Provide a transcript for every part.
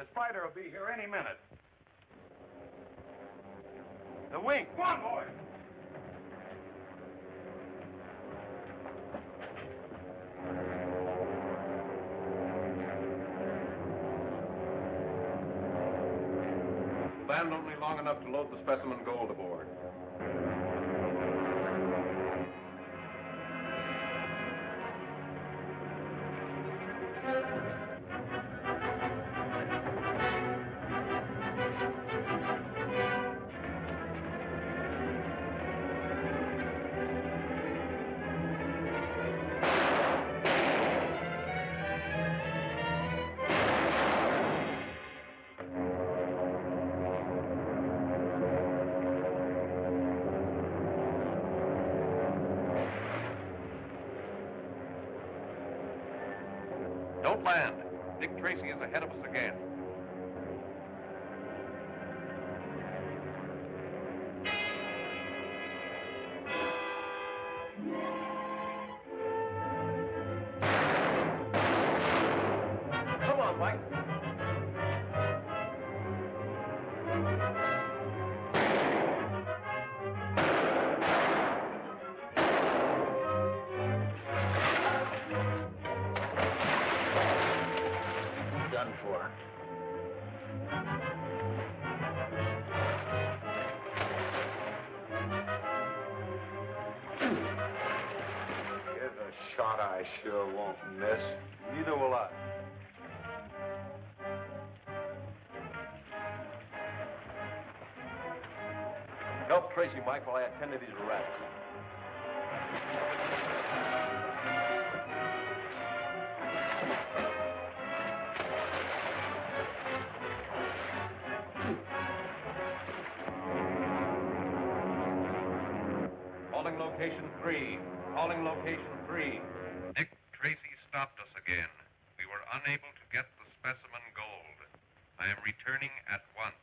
The spider will be here any minute. The wing. Come on, boy. Land only long enough to load the specimen gold aboard. Don't land. Dick Tracy is ahead of us again. Come on, Mike. Done for. Here's a shot I sure won't miss. Neither will I. Help Tracy, Mike, while I attend to these rats. Calling location 3. Calling location 3. Dick Tracy stopped us again. We were unable to get the specimen gold. I am returning at once.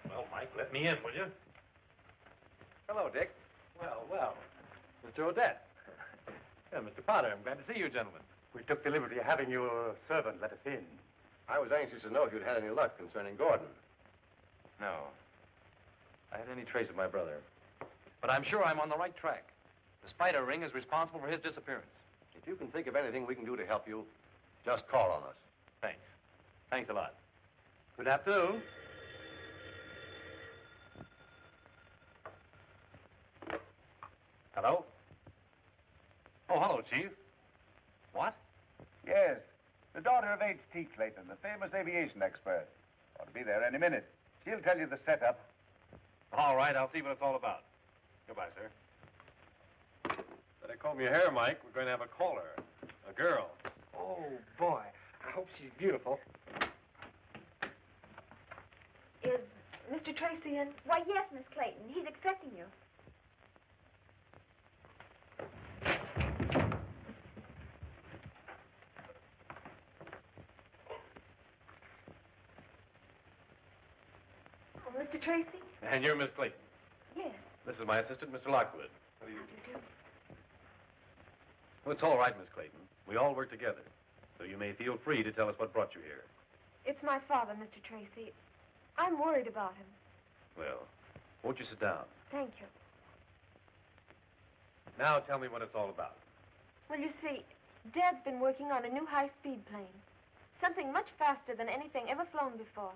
Well, Mike, let me in, will you? Hello, Dick. Well. Mr. Odette. Yeah, Mr. Potter, I'm glad to see you, gentlemen. We took the liberty of having your servant let us in. I was anxious to know if you'd had any luck concerning Gordon. No. I haven't any trace of my brother. But I'm sure I'm on the right track. The spider ring is responsible for his disappearance. If you can think of anything we can do to help you, just call on us. Thanks. Thanks a lot. Good afternoon. Hello? Oh, hello, Chief. What? Yes. The daughter of H.T. Clayton, the famous aviation expert. Ought to be there any minute. She'll tell you the setup. All right, I'll see what it's all about. Goodbye, sir. Better comb your hair, Mike. We're going to have a caller. A girl. Oh, boy. I hope she's beautiful. Is Mr. Tracy in? Why, yes, Miss Clayton. He's expecting you. Oh, Mr. Tracy? And you're Miss Clayton. Yes. This is my assistant, Mr. Lockwood. How do you How do you do? Well, it's all right, Miss Clayton. We all work together. So you may feel free to tell us what brought you here. It's my father, Mr. Tracy. I'm worried about him. Well, won't you sit down? Thank you. Now tell me what it's all about. Well, you see, Dad's been working on a new high-speed plane. Something much faster than anything ever flown before.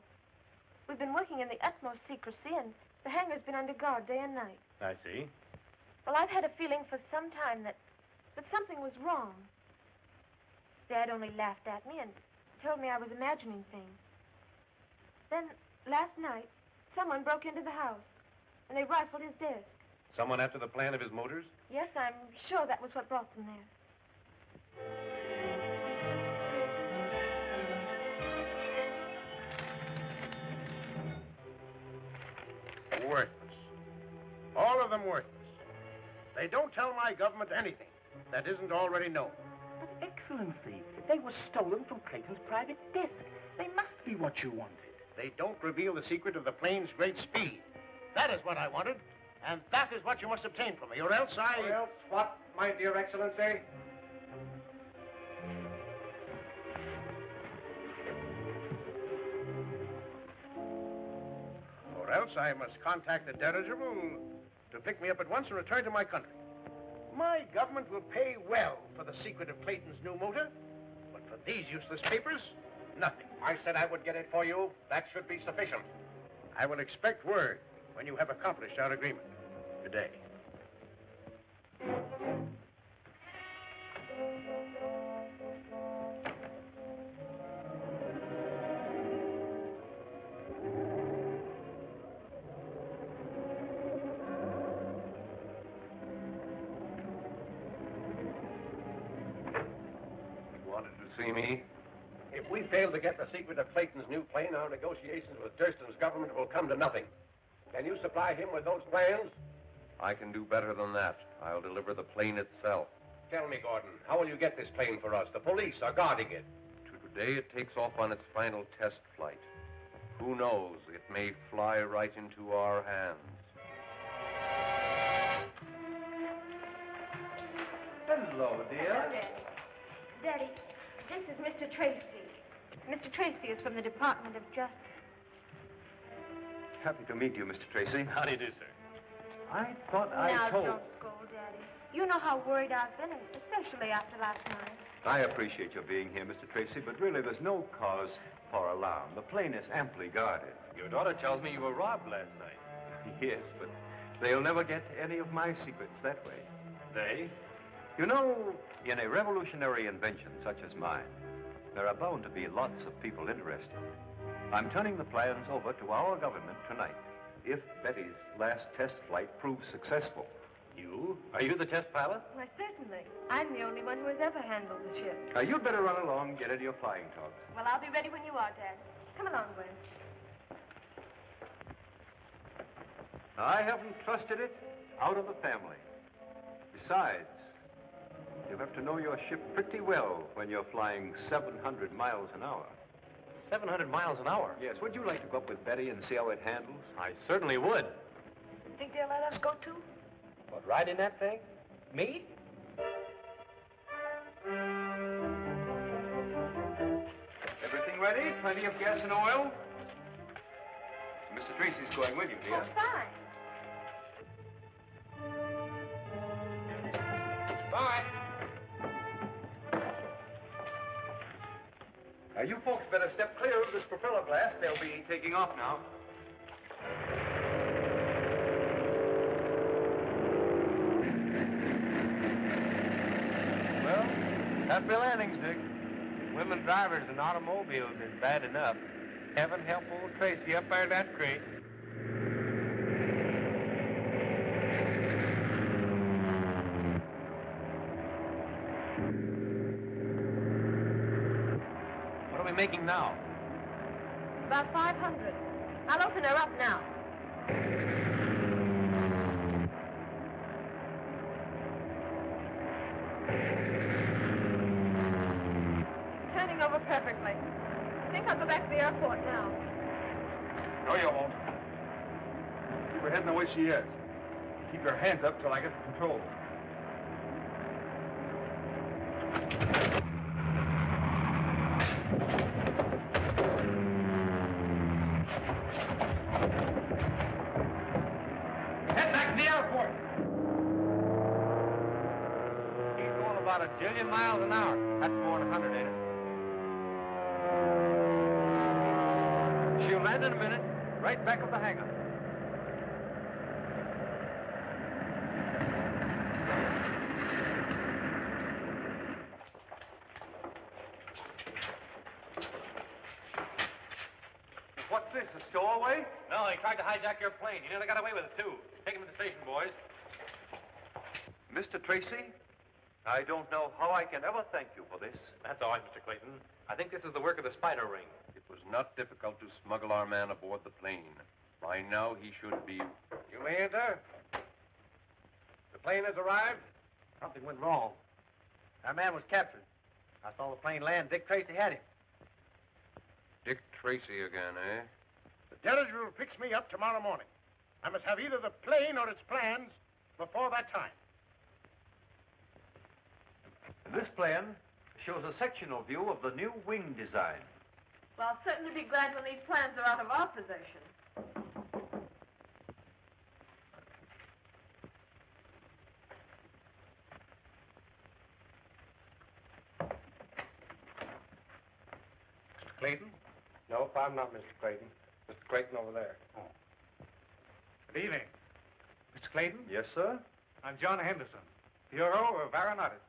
We've been working in the utmost secrecy, and the hangar's been under guard day and night. I see. Well, I've had a feeling for some time that something was wrong. Dad only laughed at me and told me I was imagining things. Then, last night, someone broke into the house, and they rifled his desk. Someone after the plan of his motors? Yes, I'm sure that was what brought them there. Worthless. All of them worthless. They don't tell my government anything that isn't already known. But, Excellency, they were stolen from Clayton's private desk. They must be what you wanted. They don't reveal the secret of the plane's great speed. That is what I wanted, and that is what you must obtain from me, or else I... Or else what, my dear Excellency? Or else I must contact the dirigible to pick me up at once and return to my country. My government will pay well for the secret of Clayton's new motor, but for these useless papers, nothing. I said I would get it for you. That should be sufficient. I will expect word when you have accomplished our agreement. Today. Wanted to see me? If we fail to get the secret of Clayton's new plane, our negotiations with Durston's government will come to nothing. Can you supply him with those plans? I can do better than that. I'll deliver the plane itself. Tell me, Gordon, how will you get this plane for us? The police are guarding it. Today it takes off on its final test flight. Who knows? It may fly right into our hands. Hello, dear. Daddy, this is Mr. Tracy. Mr. Tracy is from the Department of Justice. Happy to meet you, Mr. Tracy. How do you do, sir? I thought Now, don't scold, Daddy. You know how worried I've been, especially after last night. I appreciate your being here, Mr. Tracy, but really there's no cause for alarm. The plane is amply guarded. Your daughter tells me you were robbed last night. Yes, but they'll never get any of my secrets that way. They? You know, in a revolutionary invention such as mine, there are bound to be lots of people interested. I'm turning the plans over to our government tonight, if Betty's last test flight proves successful. You? Are you the test pilot? Why, certainly. I'm the only one who has ever handled the ship. You'd better run along and get into your flying togs. Well, I'll be ready when you are, Dad. Come along, Gwen. I haven't trusted it out of the family. Besides, you have to know your ship pretty well when you're flying 700 miles an hour. 700 miles an hour? Yes, would you like to go up with Betty and see how it handles? I certainly would. Think they'll let us go, too? But ride in that thing? Me? Everything ready? Plenty of gas and oil? Mr. Tracy's going with you, Oh, dear. fine. Bye. You folks better step clear of this propeller blast. They'll be taking off now. Well, happy landings, Dick. Women drivers in automobiles is bad enough. Heaven help old Tracy up there in that crate. What are we making now? About 500. I'll open her up now. Turning over perfectly. I think I'll go back to the airport now. No, you won't. Keep her heading the way she is. Keep your hands up till I get the control. Head back to the airport. He's going about 1 jillion miles an hour. That's more than 100, ain't it? She'll land in a minute, right back of the hangar. What's this, a stowaway? No, he tried to hijack your plane. You nearly got away with it, too. Take him to the station, boys. Mr. Tracy, I don't know how I can ever thank you for this. That's all right, Mr. Clayton. I think this is the work of the spider ring. It was not difficult to smuggle our man aboard the plane. By now, he should be... You may enter. The plane has arrived. Something went wrong. Our man was captured. I saw the plane land. Dick Tracy had him. Dick Tracy again, eh? dirigible will fix me up tomorrow morning. I must have either the plane or its plans before that time. This plan shows a sectional view of the new wing design. Well, I'll certainly be glad when these plans are out of our possession. Mr. Clayton? Nope, I'm not Mr. Clayton. Mr. Clayton over there. Oh. Good evening. Mr. Clayton? Yes, sir? I'm John Henderson, Bureau of Aeronautics.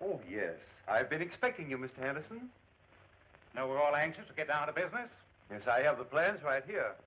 Oh, yes. I've been expecting you, Mr. Henderson. Know we're all anxious to get down to business? Yes, I have the plans right here.